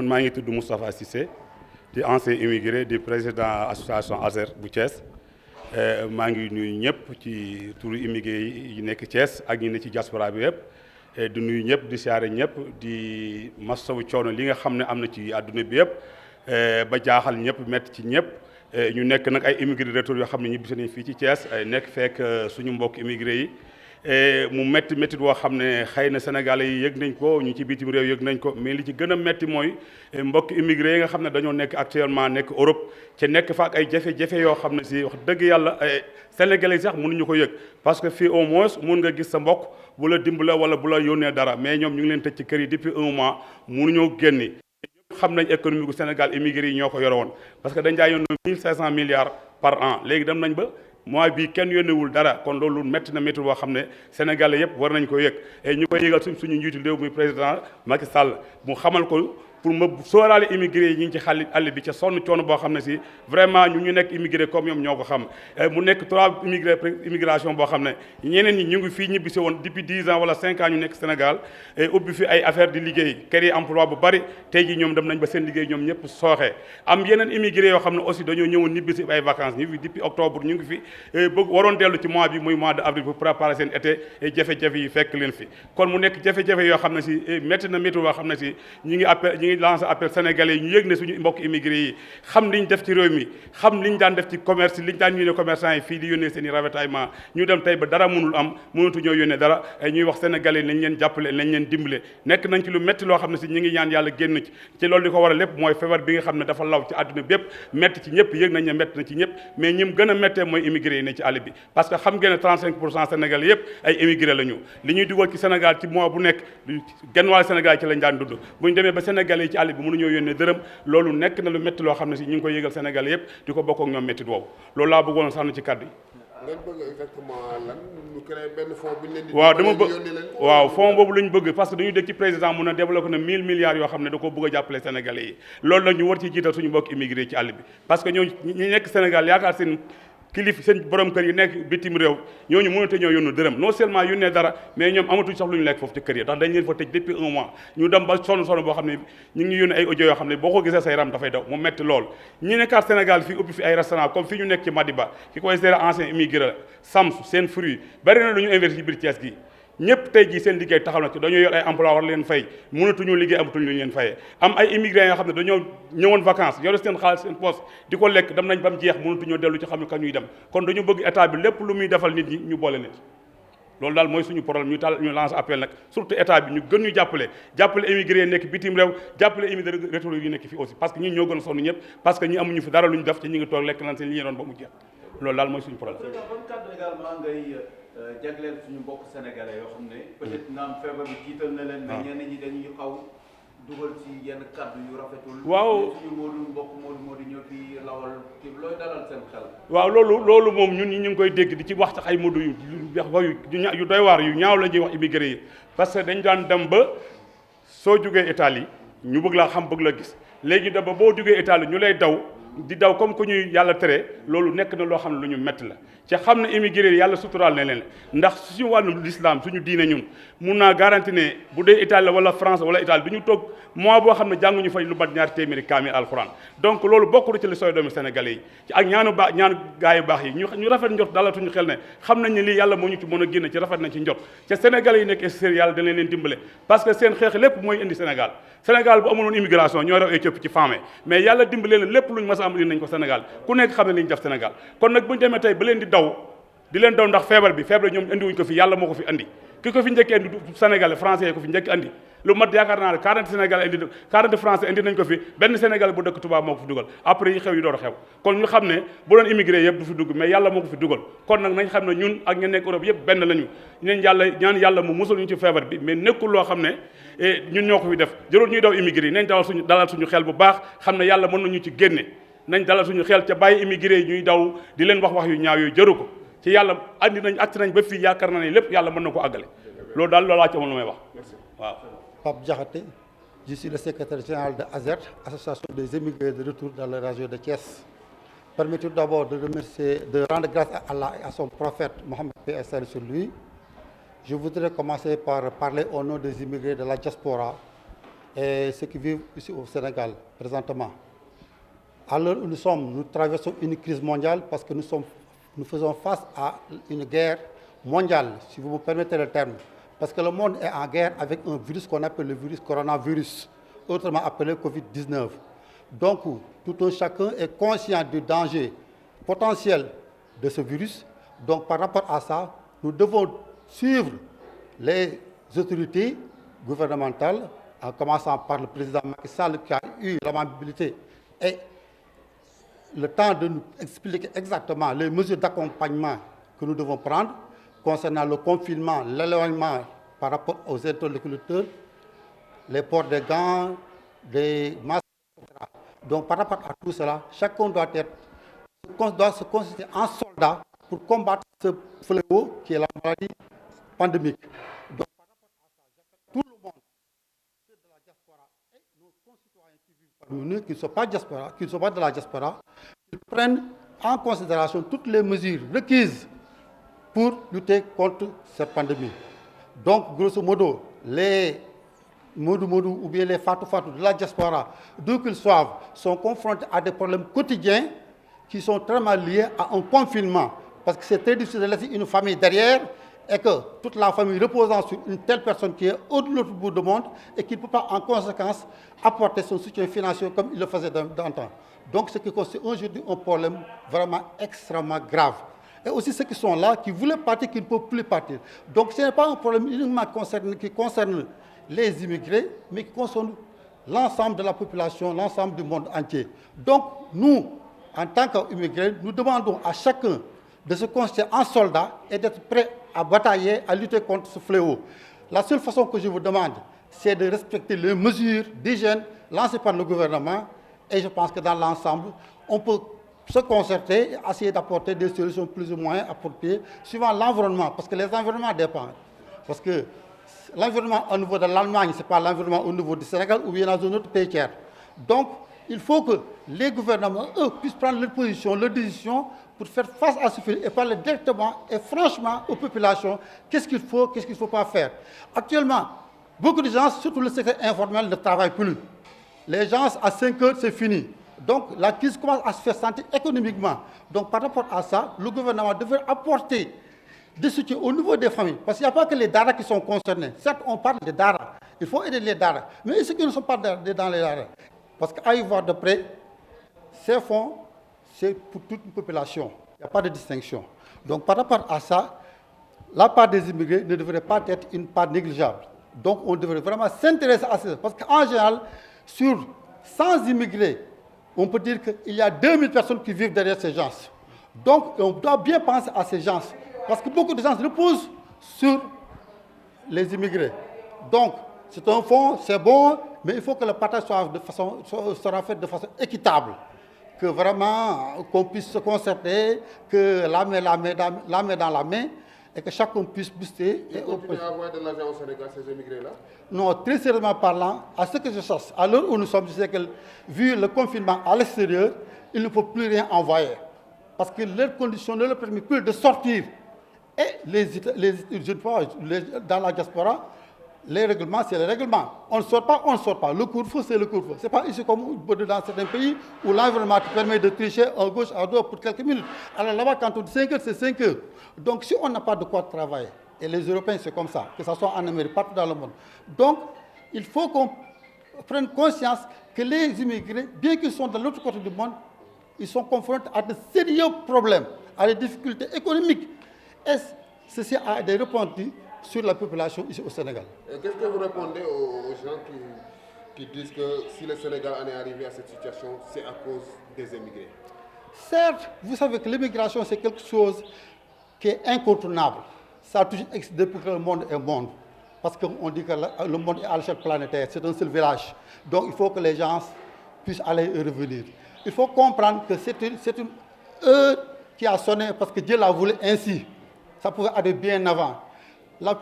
maa ngi tudd Moustapha Cissé di ancien immigré di président association ASER bu Thiès maa ngi nuyu ñëpp ci turu immigré yi nekk Thiès ak ñi ne ci diaspora bi yëpp di nuyu ñëpp di siyaare ñëpp di masawu coono li nga xam ne am na ci àdduna bi yëpp ba jaaxal ñëpp métti ci ñëpp ñu nekk nag ay immigré de retour yoo xam ne ñibbisi nañ fii ci Thiès nekk fekk suñu mbokk immigré yi mu métti métti boo xam ne xëy na sénégalais yi yëg nañ ko ñu ci bitim réew yëg nañ ko mais li ci gën a métti mooy mbokk immigré yi nga xam ne dañoo nekk actuellement nekk Europe ci nekk fa ak ay jafe-jafe yoo xam ne si wax dëgg yàlla sénégalais yi sax mënuñu ko yëg parce que fii au moins mun nga gis sa mbokk bu la dimbala wala bu la yónnee dara mais ñoom ñu ngi leen tëj ci kër yi depuis un mois mënuñoo génni xam nañ économie gu Sénégal immigré yi ñoo ko yore woon parce que dañ daa yónnee 1500 milliards par an léegi dem nañ ba mois bii kenn yónnewul dara kon loolu métti na métti boo xam ne sénégalais yëpp war nañ ko yëg et ñu koy yëgal suñu njiitu réew muy président Macky Sall mu xamal ko pour ma sóoraale immigré yi ñu ngi ci àll bi ca sonn coono boo xam ne si vraiment ñu nekk immigré comme ñoom ñoo ko xam mu nekk 3 immigration boo xam ne ñeneen ñi ñu ngi fii ñibbisi woon depuis 10 ans wala 5 ans ñu nekk Sénégal ubbi fi ay affaire di liggéey créer emploi bu bari tey ji ñoom dem nañ ba seen liggéey ñoom ñëpp sooxee am yeneen immigré yoo xam ne aussi dañoo ñëwoon ñibbisi ay vacances ñu fi depuis octobre ñu ngi fi bëgg waroon dellu ci mois bi muy mois de avril pour préparer seen été jafe-jafe yi fekk leen fi kon mu nekk jafe-jafe yoo xam ne si métti na métti boo xam ne si ñi ngi lancé appel sénégalais yi ñu yëg ne suñu mbokk immigré yi xam liñ def ci réew mi xam liñ daan def ci commerce liñ daan yónnee commerçant yi fii di yónnee seen i ravitaillement ñu dem tey ba dara mënul am mënatu ñoo yónnee dara ñuy wax sénégalais nañ leen jàppale nañ leen dimbale nekk nañ ci lu métti loo xam ne si ñi ngi ñaan yàlla génn ci loolu di ko war a lépp mooy feebar bi nga xam ne dafa law ci àdduna bépp métti ci ñëpp yëg nañ ne métti na ci ñëpp mais ñim gën a méttee mooy immigré yi ne ci àll bi parce que xam ngeen ne 35% sénégalais yëpp ay immigré la ñu li ñuy dugal ci Sénégal ci mois bu nekk genn wàll Sénégal ci lañ daan dund bu ñu demee ba sénégalais yi ci àll bi mënuñoo yónnee dërëm loolu nekk na lu métti loo xam ne si ñu ngi koy yëgal sénégalais yëpp di ko bokk ak ñoom métti boobu loolu laa bëggoon sànni ci kàddu yi. ngeen bëgg exactement lan ñu créé benn fonds bu ñu leen di. waaw dama bëgg waaw fonds boobu la ñu bëgg parce que dañu dégg ci président mun a développé na 1000 milliards yoo xam ne da ko bëgg a jàppale sénégalais yi loolu nag ñu war ci jiital suñu mbokk immigré ci àll bi parce que ñooñu ñi nekk Sénégal yaakaar seen kilif seen borom kër yi nekk bitim réew ñooñu mënatu ñoo yónnu dërëm non seulement yónnee dara mais ñoom amatuñ sax lu ñu lekk foofu ci kër yi ndax dañ leen fa tëj depuis un mois ñu dem ba sonn boo xam ne ñu ngi yónnee ay audio yoo xam ne boo ko gisee say ram dafay daw mu metti lool ñi nekkaat Sénégal fii ubbi fi ay restaurant comme fii ñu nekk ci Madiba ki koy gérer ancien immigré Sams seen fruit bari na lu ñu investi ci biir Thiès gi ñëpp tey jii seen liggéey taxaw na ci dañoo yor ay emploi war leen fay mënatuñu liggéey amatuñu lu ñu leen fayee am ay immigrés yoo xam ne dañoo ñëwoon vacances yore seen xaalis seen poste di ko lekk dem nañ ba mu jeex mënatuñoo dellu ci xam ne ka ñuy dem kon dañu bëgg état bi lépp lu muy defal nit ñi ñu boole leen ci loolu daal mooy suñu problème ñu lance appel nag surtout état bi ñu gën ñu jàppale immigré yi nekk bitim réew jàppale immigré retour yi nekk fi aussi parce que ñi ñoo gën a sonn ñëpp parce que ñi amuñu fi dara lu ñu def te ñi ngi toog lekk lan seen li ñu doon ba mu jeex loolu daal mooy suñu problème jagleel suñu mbokk sénégalais yoo xam ne peut-être naam feebar bi tiital na leen mais ñenn ñi dañuy xaw dugal ci yenn kàddu yu rafetul waaw suñu Modou ñoo fi lawal ci looy dalal seen xel waaw loolu moom ñun ñu ngi koy dégg di ci wax sax ay Modou yu doy waar yu ñaaw la ñuy wax immigré yi parce que dañ daan dem ba soo jógee Italie ñu bëgg laa xam bëgg la gis léegi dem ba boo jógee Italie ñu lay daw di daw comme que ñuy yàlla tere loolu nekk na loo xam ne lu ñu métti la ci xam ne immigré yàlla suturaal na leen ndax suñu wàllu l'islam suñu diine ñun mun naa garanti ne bu dee Italie wala France wala Italie du ñu toog mois boo xam ne jànguñu fay lu mat 200 téeméeri kaamil alxuraan donc loolu bokkul ci li sooy doomi sénégalais yi ci ak ñaanu gaa yu baax yi ñu rafet njot dalatuñu xel ne xam nañ ne lii yàlla moo ñu ci mën a génne ci rafet nañ ci njot ca sénégalais yi nekk extérieur yàlla dana leen dimbale parce que seen xeex lépp mooy indi Sénégal bu amuloon immigration ñoo rew Éthiopie ci famé mais yàlla dimbale leen lépp luñ mas a am indi nañ ko Sénégal ku nekk xam ne li ñu def Sénégal kon nag bu ñu demee tey ba leen di daw ndax feebar bi ñoom indiwuñ ko fi yàlla moo ko fi andi ki ko fi njëkk indi Sénégalais français yi ko fi njëkk andi lu mat yaakaar naa ne 40 Sénégalais indi 40 français indi nañ ko fi benn Sénégalais bu dëkk tubaab moo ko fi dugal après yi xew yi door a xew kon ñu xam ne bu doon immigré yëpp du fi dugg mais yàlla moo ko fi dugal kon nag nañ xam ne ñun ak ña nekk Europe yëpp benn lañu ñaan yàlla mu musul ñu ci feebar bi mais nekkul loo xam ne ñun ñoo ko fi def jërul ñuy daw immigré yi nañ dalal suñu xel bu baax xam ne yàlla mën nañu ci génne nañ dalal suñu xel ca bàyyi immigré yi ñuy daw di leen wax yu ñaaw yooyu jëru ko ci yàlla andi nañ agsi nañ ba fii yaakaar na ne lépp yàlla mën na ko àggale loolu daal loolu laa ci amoon lu may wax waaw. Pape Diakhaté, je suis le secrétaire général de ASER, Association des émigrés de retour dans la région de Thiès. Permettez-moi d'abord de remercier, de rendre grâce à Allah et à son prophète Mohammed paix et salut sur lui. Je voudrais commencer par parler au nom des immigrés de la diaspora et ceux qui vivent ici au Sénégal présentement. À l'heure où nous traversons une crise mondiale parce que nous faisons face à une guerre mondiale, si vous me permettez le terme. Parce que le monde est en guerre avec un virus qu'on appelle le virus coronavirus, autrement appelé Covid-19. Donc, tout un chacun est conscient du danger potentiel de ce virus. Donc, par rapport à ça, nous devons suivre les autorités gouvernementales, en commençant par le président Macky Sall qui a eu l'amabilité et le temps de nous expliquer exactement les mesures d'accompagnement que nous devons prendre concernant le confinement, l'éloignement par rapport aux interlocuteurs, les ports des gants, des masques, etc. Donc par rapport à tout cela, chacun doit se considérer en soldat pour combattre ce fléau qui est la maladie pandémique. Donc par rapport à ça, j'appelle tout le monde, ceux de la diaspora et nos concitoyens qui vivent parmi nous, qui ne sont pas de la diaspora, qu'ils prennent en considération toutes les mesures requises pour lutter contre cette pandémie. Donc, grosso modo, les modou ou bien les fatou de la diaspora, d'où qu'ils soient, sont confrontés à des problèmes quotidiens qui sont très mal liés à un confinement. Parce que c'est très difficile de laisser une famille derrière et que toute la famille reposant sur une telle personne qui est au-delà de l'autre bout du monde et qui ne peut pas en conséquence apporter son soutien financier comme il le faisait d'antan. Donc, ce qui constitue aujourd'hui un problème vraiment extrêmement grave. Et aussi ceux qui sont là, qui voulaient partir, qui ne peuvent plus partir. Donc ce n'est pas un problème uniquement qui concerne les immigrés, mais qui concerne l'ensemble de la population, l'ensemble du monde entier. Donc nous, en tant qu'immigrés, nous demandons à chacun de se constituer en soldat et d'être prêt à batailler, à lutter contre ce fléau. La seule façon que je vous demande, c'est de respecter les mesures d'hygiène lancées par le gouvernement. Et je pense que dans l'ensemble, on peut se concerter et essayer d'apporter des solutions plus ou moins appropriées suivant l'environnement, parce que les environnements dépendent. Parce que l'environnement au niveau de l'Allemagne, ce n'est pas l'environnement au niveau du Sénégal ou bien dans un autre pays tiers. Donc, il faut que les gouvernements, eux, puissent prendre leur position, leurs décisions pour faire face à ce fléau et parler directement et franchement aux populations qu'est-ce qu'il faut, qu'est-ce qu'il ne faut pas faire. Actuellement, beaucoup de gens, surtout le secteur informel, ne travaillent plus. Les gens, à 5 heures, c'est fini. Donc la crise commence à se faire sentir économiquement. Donc par rapport à ça, le gouvernement devrait apporter des soutiens au niveau des familles. Parce qu'il n'y a pas que les daras qui sont concernés. Certes, on parle des daras. Il faut aider les daras. Mais ceux qui ne sont pas dans les daras. Parce qu'à y voir de près, ces fonds, c'est pour toute une population. Il n'y a pas de distinction. Donc par rapport à ça, la part des immigrés ne devrait pas être une part négligeable. Donc on devrait vraiment s'intéresser à ça. Parce qu'en général, sur 100 immigrés, on peut dire qu'il y a 2000 personnes qui vivent derrière ces gens. Donc, on doit bien penser à ces gens. Parce que beaucoup de gens reposent sur les immigrés. Donc, c'est un fonds, c'est bon, mais il faut que le partage sera fait de façon équitable. Que vraiment, qu'on puisse se concerter, que la main dans la main, et que chacun puisse booster. Et continuer à avoir de l'argent au Sénégal, ces immigrés-là? Non, très sérieusement parlant, à ce que je sache, à l'heure où nous sommes, je sais que vu le confinement à l'extérieur, il ne faut plus rien envoyer. Parce que leurs conditions ne leur permettent plus de sortir. Et dans la diaspora, les règlements, c'est les règlements. On ne sort pas, on ne sort pas. Le couvre-feu, c'est le couvre-feu. Ce n'est pas ici comme dans certains pays où l'environnement te permet de tricher à gauche, à droite pour quelques minutes. Alors là-bas, quand on dit 5 heures, c'est 5 heures. Donc si on n'a pas de quoi travailler, et les Européens, c'est comme ça, que ce soit en Amérique, partout dans le monde. Donc, il faut qu'on prenne conscience que les immigrés, bien qu'ils soient de l'autre côté du monde, ils sont confrontés à de sérieux problèmes, à des difficultés économiques. Et ceci a des répandus sur la population ici au Sénégal. Qu'est-ce que vous répondez aux gens qui disent que si le Sénégal en est arrivé à cette situation, c'est à cause des immigrés? Certes, vous savez que l'immigration, c'est quelque chose qui est incontournable. Ça a toujours existé depuis que le monde est monde. Parce qu'on dit que le monde est à l'échelle planétaire, c'est un seul village. Donc il faut que les gens puissent aller et revenir. Il faut comprendre que c'est une heure qui a sonné parce que Dieu l'a voulu ainsi. Ça pouvait aller bien avant. La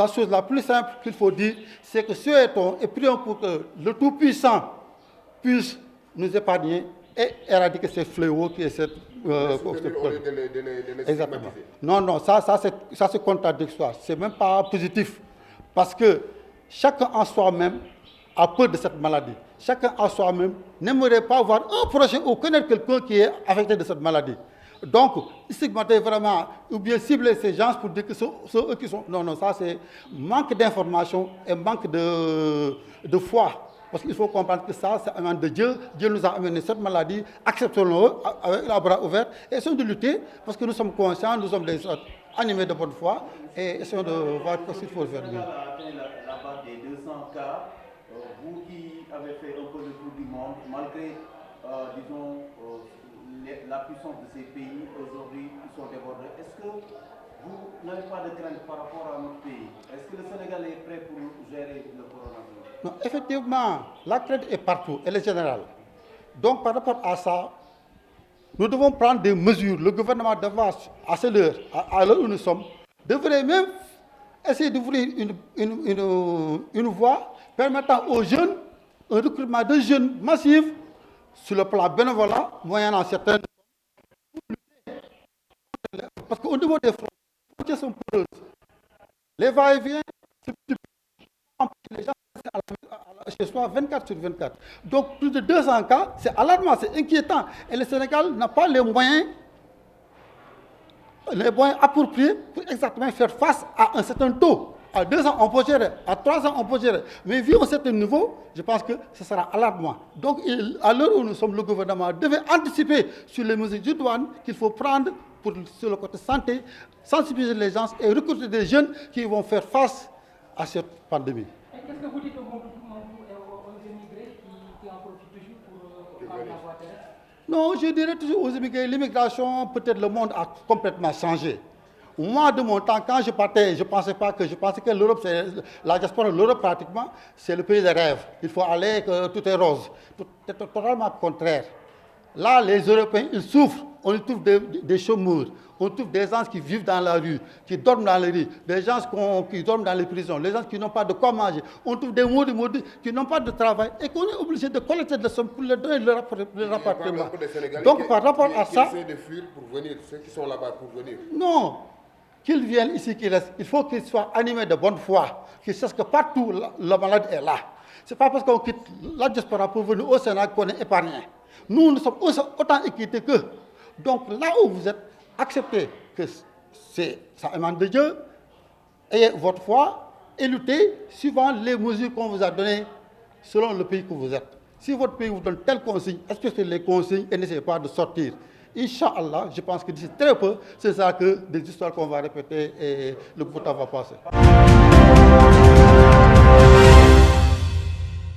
chose la plus simple qu'il faut dire, c'est que souhaitons et prions pour que le Tout-Puissant puisse nous épargner et éradiquer ces fléaux qui est cette... Exactement. Non, ça c'est contradictoire. C'est même pas positif. Parce que chacun en soi-même a peur de cette maladie. Chacun à soi-même n'aimerait pas voir un prochain ou connaître quelqu'un qui est affecté de cette maladie. Donc, stigmatiser vraiment ou bien cibler ces gens pour dire que sont eux qui sont... Non, ça c'est manque d'information et manque de foi. Parce qu'il faut comprendre que ça, c'est un manque de Dieu. Dieu nous a amené cette maladie, acceptons-le avec les bras ouverts et essayons de lutter parce que nous sommes conscients, nous sommes des animés de bonne foi et essayons de voir ce qu'il faut faire. Le Sénégal a atteint la barre des 200 cas. Vous qui avez fait un peu le tour du monde, malgré, disons, la puissance de ces pays, aujourd'hui, ils sont débordés. Est-ce que vous n'avez pas de crainte par rapport à notre pays? Est-ce que le Sénégal est prêt pour gérer le coronavirus? Non, effectivement, la crainte est partout, elle est générale. Donc, par rapport à ça, nous devons prendre des mesures. Le gouvernement devrait, à l'heure où nous sommes, devrait même essayer d'ouvrir une voie permettant aux jeunes un recrutement de jeunes massif sur le plan bénévolat, moyennant certaines. Parce qu'au niveau des frontières sont poreuses. Les va-et-vient, les gens restent chez soi 24 sur 24. Donc plus de 200 cas, c'est alarmant, c'est inquiétant. Et le Sénégal n'a pas les moyens appropriés pour exactement faire face à un certain taux. À 200, on peut gérer, à 300, on peut gérer. Mais vu un certain niveau, je pense que ce sera alarmant. Donc, à l'heure où nous sommes, le gouvernement devait anticiper sur les mesures de douane qu'il faut prendre sur le côté santé, sensibiliser les gens et recruter des jeunes qui vont faire face à cette pandémie. Qu'est-ce que vous dites aux immigrés qui en profitent toujours pour prendre la voie terrestre? Non, je dirais toujours aux immigrés, l'immigration, peut-être le monde a complètement changé. Moi, de mon temps, quand je partais, je pensais que l'Europe, c'est la diaspora, l'Europe pratiquement, c'est le pays des rêves. Il faut aller, que tout est rose. C'est totalement contraire. Là, les Européens, ils souffrent. On y trouve des chômeurs, on trouve des gens qui vivent dans la rue, qui dorment dans les rues, des gens qui dorment dans les prisons, les gens qui n'ont pas de quoi manger. On trouve des maudits qui n'ont pas de travail et qu'on est obligé de collecter des sommes pour leur donner leur appartement. Donc, par rapport à ça... Qui essaient de fuir pour venir, ceux qui sont là-bas pour venir. Non, qu'ils viennent ici, qu'ils restent. Il faut qu'ils soient animés de bonne foi, qu'ils sachent que partout la maladie est là. Ce n'est pas parce qu'on quitte la diaspora pour venir au Sénat qu'on est épargné. Nous sommes autant équipés qu'eux. Donc là où vous êtes, acceptez que ça émane de Dieu, ayez votre foi et luttez suivant les mesures qu'on vous a données selon le pays que vous êtes. Si votre pays vous donne telle consigne, respectez les consignes et n'essayez pas de sortir. Inch'Allah, je pense que d'ici très peu, c'est ça que des histoires qu'on va répéter et le pourtant va passer.